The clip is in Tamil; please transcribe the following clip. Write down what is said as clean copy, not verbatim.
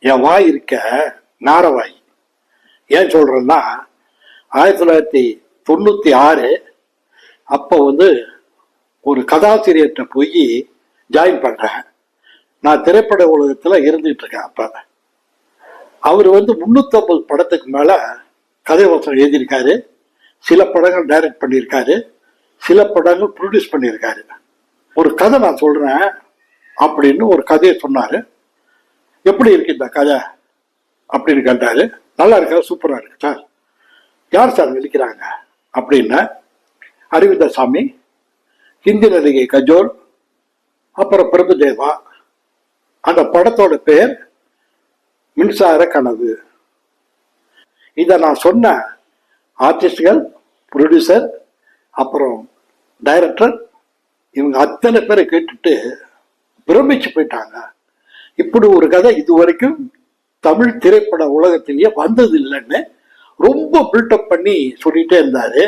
என் வாய் இருக்க நாரவாய். ஏன் சொல்றேன்னா 1996 அப்போ ஒரு கதாசிரியர்கிட்ட போய் ஜாயின் பண்றேன். நான் திரைப்பட உலகத்துல இருந்துட்டு இருக்கேன். அப்ப அவர் 350 படத்துக்கு மேல கதை வசனம் எழுதியிருக்காரு. சில படங்கள் டைரக்ட் பண்ணியிருக்காரு, சில படங்கள் ப்ரொடியூஸ் பண்ணியிருக்காரு. ஒரு கதை நான் சொல்றேன் அப்படின்னு ஒரு கதையை சொன்னாரு. எப்படி இருக்கு இந்த கதை அப்படின்னு கேட்டாரு. நல்லா இருக்கா, சூப்பரா இருக்கு சார். யார் சார் நடிக்கிறாங்க அப்படின்னா, அரவிந்தசாமி, ஹிந்தி நடிகை கஜோல், அப்புறம் பிரபுதேவா. அந்த படத்தோட பேர் மின்சார கனவு. இதை நான் சொன்ன ஆர்டிஸ்டுகள், ப்ரொடியூசர், அப்புறம் டைரக்டர், இவங்க அத்தனை பேரை கேட்டுட்டு பிரமிச்சு போயிட்டாங்க. இப்படி ஒரு கதை இதுவரைக்கும் தமிழ் திரைப்பட உலகத்திலேயே வந்தது இல்லைன்னு ரொம்ப பில்டப் பண்ணி சொல்லிட்டே இருந்தாரு.